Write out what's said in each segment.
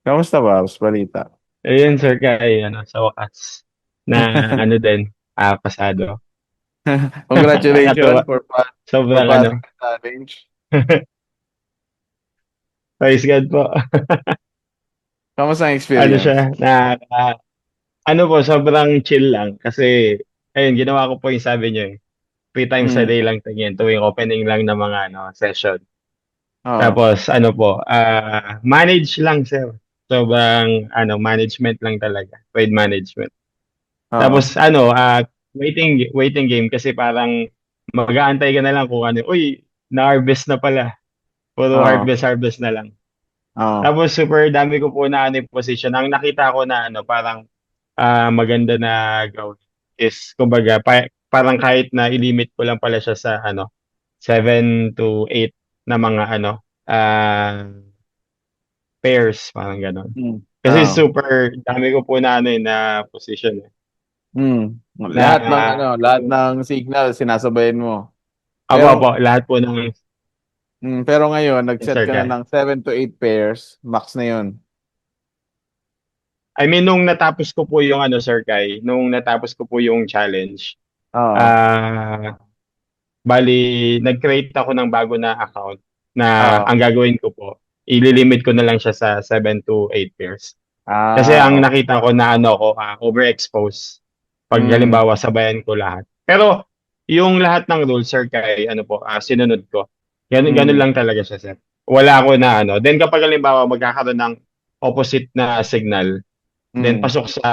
Kamusta ba, balita? Ayun, Sir Kai, sa wakas, na din, pasado. Congratulations Nakakatuwa. for Sobrang passing the challenge. praise God po. Kamusta ang Ano siya, experience? sobrang chill lang. Kasi, ayun, ginawa ko po yung sabi niyo eh. 3 times a day Mm. lang tingin, tuwing opening lang ng mga session. Oo. Tapos, manage lang, sir. Sobrang, management lang talaga. Trade management. Oo. Tapos waiting game kasi parang mag-aantay ka na lang kung ano, uy, na-harvest na pala. Puro Oo. harvest na lang. Oo. Tapos super dami ko po na yung position. Ang nakita ko na parang maganda na gawin is kumbaga parang kahit na ilimit ko lang pala siya sa 7 to 8 na mga pairs, parang gano'n. Mm. Kasi Oo. super dami ko po na na position Mm. na Lahat ng signal sinasabayan mo. apo, Pero lahat po ng pero ngayon nag-set ka na Sir. ng 7 to 8 pairs, max na 'yon. I mean, nung natapos ko po yung Sir Kai, nung natapos ko po yung challenge, Oo. ah, bali, nag-create ako ng bago na account na Oo. ang gagawin ko po, ililimit ko na lang siya sa 7 to 8 pairs. Kasi ang Okay. nakita ko na ko, overexpose pag Mm. halimbawa sabayan ko lahat. Pero yung lahat ng rules, Sir Kai, sinunod ko. Ganun Mm. lang talaga siya, sir. Wala ako na Then kapag halimbawa magkakaroon ng opposite na signal, then Mm. pasok sa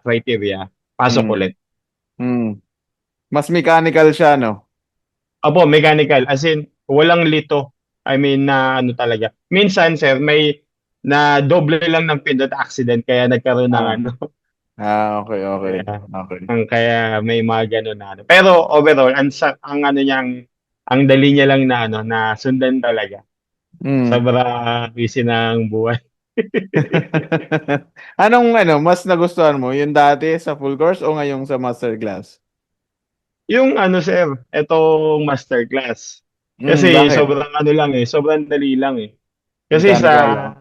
criteria, pasok Mm. ulit. Mm. Mas mechanical siya, no? Opo, mechanical. As in, walang lito. I mean, na talaga. Minsan, sir, may na doble lang ng pindot accident kaya nagkaroon ng Ah. Okay, okay. kaya, Okay. kaya may mga ganun na Pero overall, ang ang dali niya lang na na sundan talaga. Mm. Sobra easy ng buhay. Mas nagustuhan mo, yung dati sa full course o ngayong sa masterclass? Yung sir, etong masterclass. Mm, Kasi bakit? sobrang lang sobrang dali lang eh. Kasi Mechanical lang.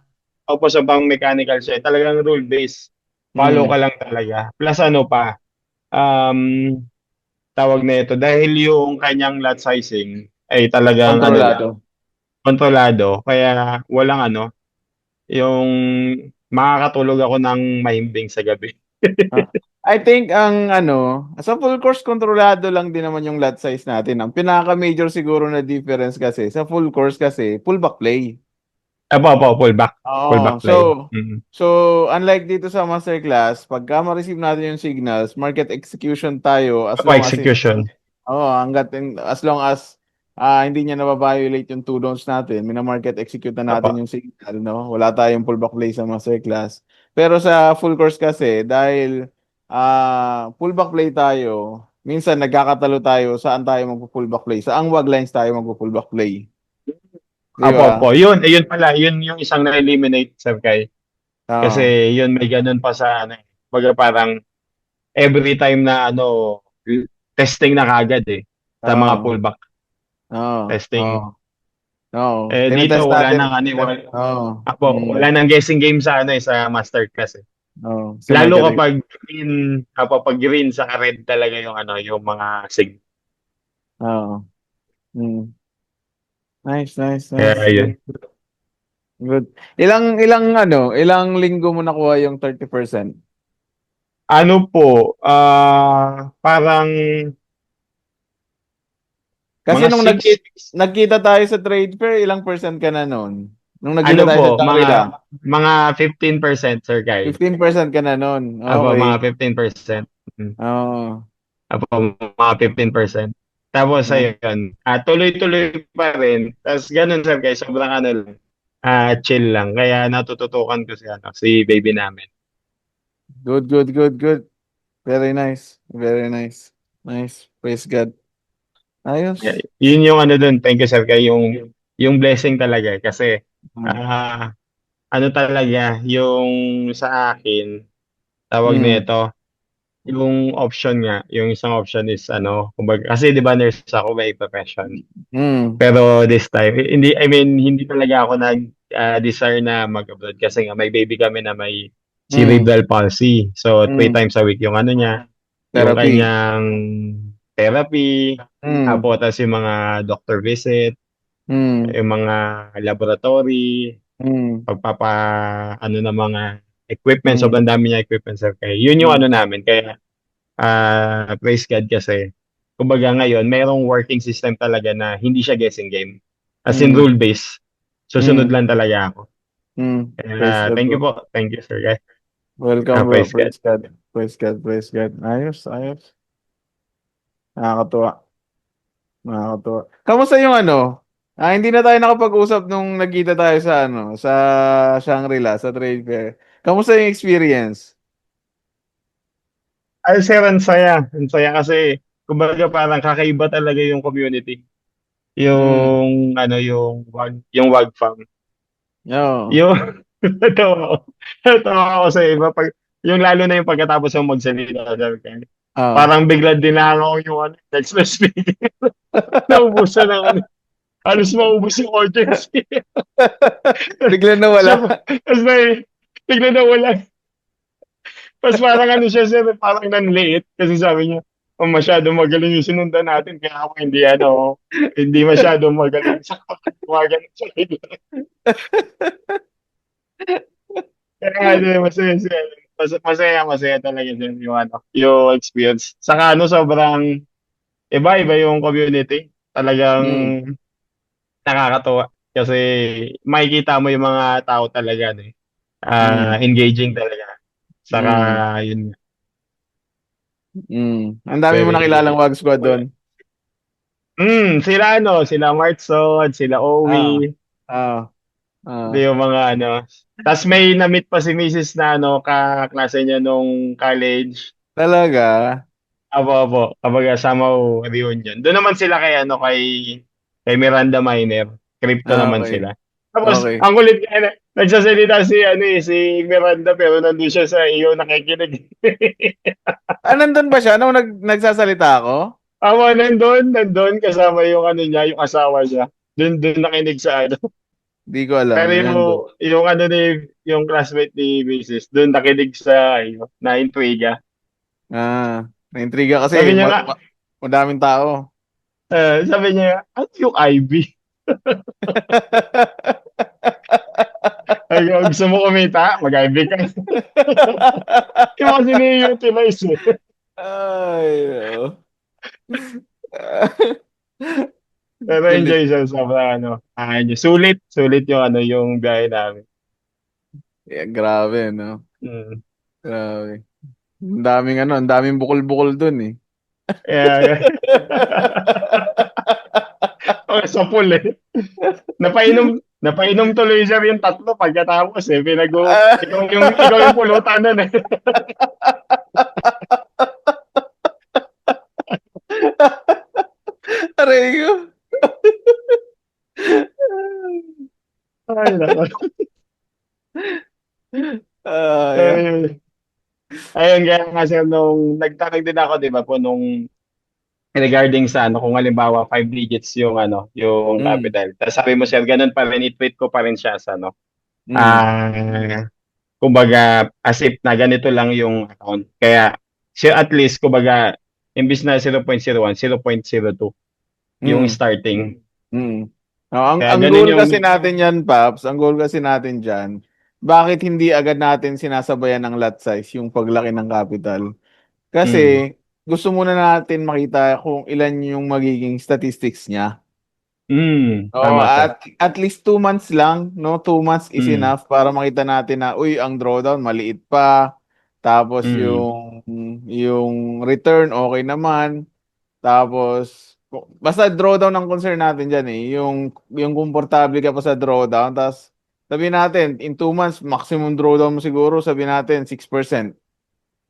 opo, sa pang mechanical siya, talagang rule based. Follow ka Mm, lang talaga. Plus um, tawag na ito, dahil yung kanyang lot sizing ay talagang lang, kontrolado. kontrolado. Kaya walang yung makakatulog ako ng mahimbing sa gabi. Ah, I think sa full course kontrolado lang din naman yung lot size natin. Ang pinaka-major siguro na difference kasi, sa full course kasi, full back play. Opo, fullback. Oo. Fullback play. Mm. So unlike dito sa masterclass, pagka ma-receive natin yung signals, market execution tayo as Opo, long as execution. as long as hindi niya na-violate yung two don'ts natin, mina-market execute na Opo. natin yung signal, no? Wala tayong pullback play sa masterclass. Pero sa full course kasi, dahil pullback play tayo, minsan nagkakatalo tayo saan tayo magpo-pullback play. Sa wag lines tayo magpo-pullback play. Di Opo. ba? Yun, ayun pala, yun yung isang na-eliminate, Sir Kai. Oo. Kasi yun, may ganun pa sa baga parang every time na testing na kagad sa mga Oo. pullback Oo. Oo. testing. Oo. Dito Tinetest wala natin. nang Oo. wala nang guessing game sa sa masterclass eh. Oo. Sa Lalo market. kapag green sa red talaga yung yung mga sig. Oo. Mm. Nice, nice, Kaya nice. yun. Good. Good. Ilang linggo mo nakuha yung 30%? Parang Kasi mga nung 6 weeks. nagkita tayo sa trade fair, ilang percent ka na noon? Nung nagkita tayo sa Mga Shangri-La, 15%, Sir Guy. 15% ka na noon. Okay. Mga 15%. Mm. Oo. Apo, mga 15%. Tapos Nice. ayun, tuloy-tuloy pa rin. Tapos ganun, Sir Guy, sobrang lang, chill lang. Kaya natututukan ko si baby namin. Good, good, good, good. Very nice. Very nice. Nice. Praise God. Yeah, Ayos. yun yung dun, thank you, Sir Guy, yung blessing talaga. Kasi, Mm. ah, talaga, yung sa akin, tawag Mm. nito, yung option nga, yung isang option is kumbaga, kasi 'di ba nurse ako, may profession. Mm. Pero this time, hindi, I mean, hindi talaga ako desire na mag-abroad kasi nga may baby kami na may Mm. cerebral palsy. So, three Mm. times a week yung ano niya, yung Therapy. kanyang therapy, Mm. tapos yung mga doctor visit, Mm. yung mga laboratory, Mm. pagpapa ano na mga equipment, Mm. sobrang dami niya equipment sir. Kaya yun yung ano Mm. namin. Kaya praise God kasi kumbaga ngayon mayroong working system talaga na hindi siya guessing game. As in Mm. rule based. Susunod Mm. lang talaga ako. Mm. Praise Kaya God, thank you bro. po. Thank you sir guys. Welcome, bro. Praise God. Praise God. Praise God. Praise God. Ayos, ayos. Nakakatuwa. Nakakatuwa. Kamusta yung ano? Hindi na tayo nakapag-usap nung nagkita tayo sa ano, sa Shangri-La, sa trade fair. Kamusta yung experience? Ay sir, ang saya. Ang saya kasi kumbaga parang kakaiba talaga yung community. Mm. Yung wag farm. Oo. Yung natawa ako. Natawa ako sa iba yung lalo na yung pagkatapos ng magsalita sabi ko, Ah. parang bigla din ako yung next speaking. Naubusan ng halos maubos yung audience. Bigla na Siya wala. pa, tapos bigla na wala. Tapos parang ano siya, sir, parang nanliit. Kasi sabi niya, oh, masyado magaling yung sinundan natin. Kaya ako hindi masyado magaling sa kapag sa bigla. Kaya nga, sir, masaya, sir. Masaya talaga, sir, yung experience. Saka sobrang iba yung community. Talagang Mm. nakakatuwa. Kasi makikita mo yung mga tao talaga, no, Mm. engaging talaga. Saka, Mm. yun, Ang dami mo nakilalang very, Wag Squad doon. sila Martson, sila Ah. Owie, Ah. Ah. yung mga Tas may na-meet pa si Mrs. na kaklase niya nung college. Talaga? Apo, kapag Samaw reunion. Doon naman sila kay Miranda Miner. Crypto naman Okay. sila. Tapos, Okay. ang kulit nagsasalita si Miranda pero nandun siya sa iyo nakikinig. Nandun ba siya nung nagsasalita ako? Nandun, kasama yung niya, yung asawa niya. Doon nakinig sa Di ko alam. Pero Nandun. yung classmate ni Mrs. Doon nakinig sa na intriga. Naintriga kasi Sabi niya nga, madaming tao. ano yung Ivy? Ay, gusto mo kumita? Mag-Ivy ka. Yung kasi ni-utilize eh. Ay, no. Pero Kulit. enjoy siya sa sulit yung yung biyahe namin. Yeah, grabe, no? Mm. Grabe. Ang daming bukol-bukol dun eh. Yeah. Okay, sa pool eh. Napainom tuloy siya yung tatlo pagkatapos eh. Ikaw yung pulutan nun eh. Aray ko. Ay, nako. Yeah. Ayun, ayun, kaya nga sir, nung nagtanong din ako, di ba po, nung regarding sa kung halimbawa 5 digits yung Mm. capital. Tapos sabi mo sir, ganun pa rin, i-treat ko pa rin siya sa Mm. ah, kumbaga, as if na ganito lang yung account. Kaya, at least, kumbaga, imbis na 0.01, 0.02 yung Mm. starting. Mm. ang Kaya ang ganun goal yung, kasi natin yan, Paps, ang goal kasi natin diyan, bakit hindi agad natin sinasabayan ng lot size yung paglaki ng capital? mm, Kasi gusto muna natin makita kung ilan yung magiging statistics niya. Oh, tama sir. at least 2 months lang, no? 2 months is Mm, enough para makita natin na, uy, ang drawdown maliit pa. Tapos mm, yung return okay naman. Tapos basta drawdown ang concern natin diyan eh. Yung komportable ka pa sa drawdown, tapos sabihin natin in 2 months maximum drawdown mo siguro, sabihin natin 6%.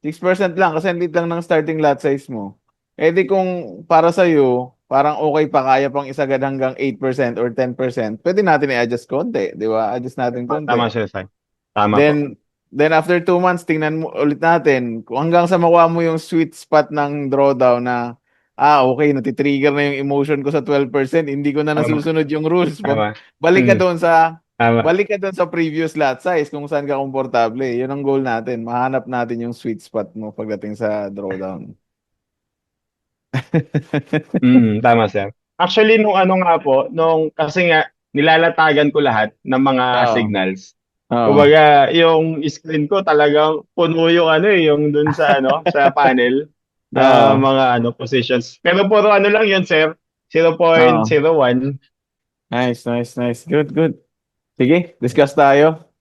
6% lang kasi ang liit lang ng starting lot size mo. Eh di kung para sa iyo, parang okay pa, kaya pang isagad hanggang 8% or 10%, pwede natin i-adjust konti, di ba? Adjust natin konti. tama sir, Sai. Tama po. Then after 2 months, tingnan mo ulit natin kung hanggang sa makuha mo yung sweet spot ng drawdown na okay, natitrigger na yung emotion ko sa 12%, hindi ko na Tama, nasusunod yung rules. tama. Balik ka Mm, doon sa Tama. Balik ka dun sa previous lot size kung saan ka komportable. Yun ang goal natin. Mahanap natin yung sweet spot mo pagdating sa drawdown. Tama, sir. Actually, nung ano nga po, kasi nga, nilalatagan ko lahat ng mga Oo. signals. Oo. Kumbaga, yung screen ko talagang puno yung ano yung dun sa sa panel na Oo. mga positions. Pero puro ano lang yun, sir. Oo. 0.01. Nice, nice, nice. Good, good. Sige, discuss tayo.